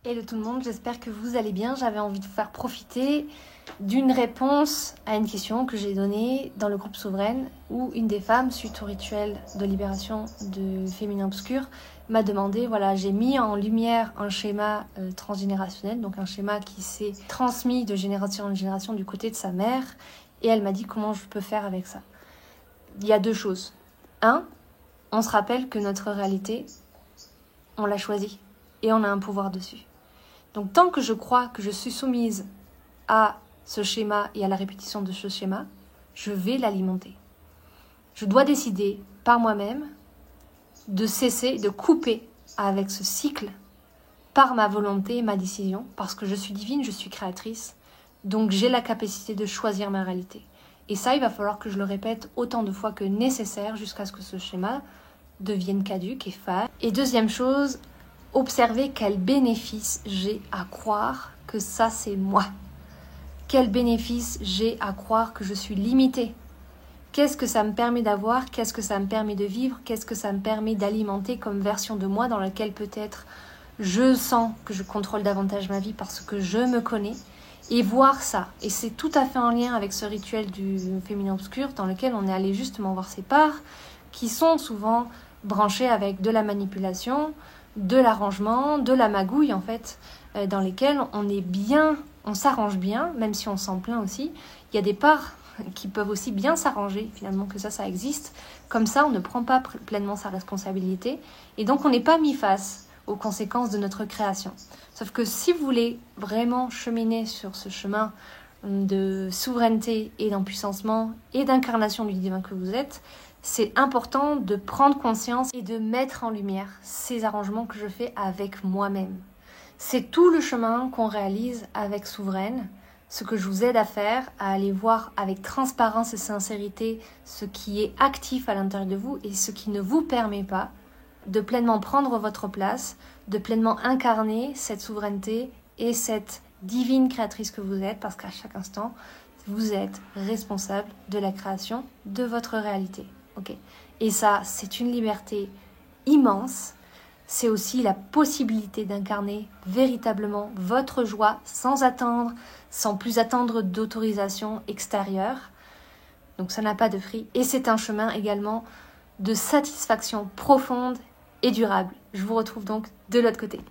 Hello tout le monde, j'espère que vous allez bien. J'avais envie de vous faire profiter d'une réponse à une question que j'ai donnée dans le groupe Souveraine où une des femmes, suite au rituel de libération de Féminin Obscur, m'a demandé, voilà, j'ai mis en lumière un schéma transgénérationnel, donc un schéma qui s'est transmis de génération en génération du côté de sa mère, et elle m'a dit comment je peux faire avec ça. Il y a deux choses. Un, on se rappelle que notre réalité, on l'a choisie et on a un pouvoir dessus. Donc tant que je crois que je suis soumise à ce schéma et à la répétition de ce schéma, je vais l'alimenter. Je dois décider par moi-même de cesser, de couper avec ce cycle par ma volonté, ma décision, parce que je suis divine, je suis créatrice, donc j'ai la capacité de choisir ma réalité. Et ça, il va falloir que je le répète autant de fois que nécessaire jusqu'à ce que ce schéma devienne caduque et fade. Et deuxième chose, observer quel bénéfice j'ai à croire que ça c'est moi. Quel bénéfice j'ai à croire que je suis limitée. Qu'est-ce que ça me permet d'avoir, qu'est-ce que ça me permet de vivre, qu'est-ce que ça me permet d'alimenter comme version de moi dans laquelle peut-être je sens que je contrôle davantage ma vie parce que je me connais. Et voir ça, et c'est tout à fait en lien avec ce rituel du féminin obscur dans lequel on est allé justement voir ces parts qui sont souvent branchées avec de la manipulation, de l'arrangement, de la magouille en fait, dans lesquelles on est bien, on s'arrange bien, même si on s'en plaint aussi. Il y a des parts qui peuvent aussi bien s'arranger, finalement, que ça existe. Comme ça, on ne prend pas pleinement sa responsabilité, et donc on n'est pas mis face aux conséquences de notre création. Sauf que si vous voulez vraiment cheminer sur ce chemin de souveraineté et d'empuissancement et d'incarnation du divin que vous êtes, c'est important de prendre conscience et de mettre en lumière ces arrangements que je fais avec moi-même. C'est tout le chemin qu'on réalise avec Souveraine, ce que je vous aide à faire, à aller voir avec transparence et sincérité ce qui est actif à l'intérieur de vous et ce qui ne vous permet pas de pleinement prendre votre place, de pleinement incarner cette souveraineté et cette divine créatrice que vous êtes, parce qu'à chaque instant, vous êtes responsable de la création de votre réalité. Okay. Et ça, c'est une liberté immense. C'est aussi la possibilité d'incarner véritablement votre joie sans attendre, sans plus attendre d'autorisation extérieure. Donc ça n'a pas de prix. Et c'est un chemin également de satisfaction profonde et durable. Je vous retrouve donc de l'autre côté.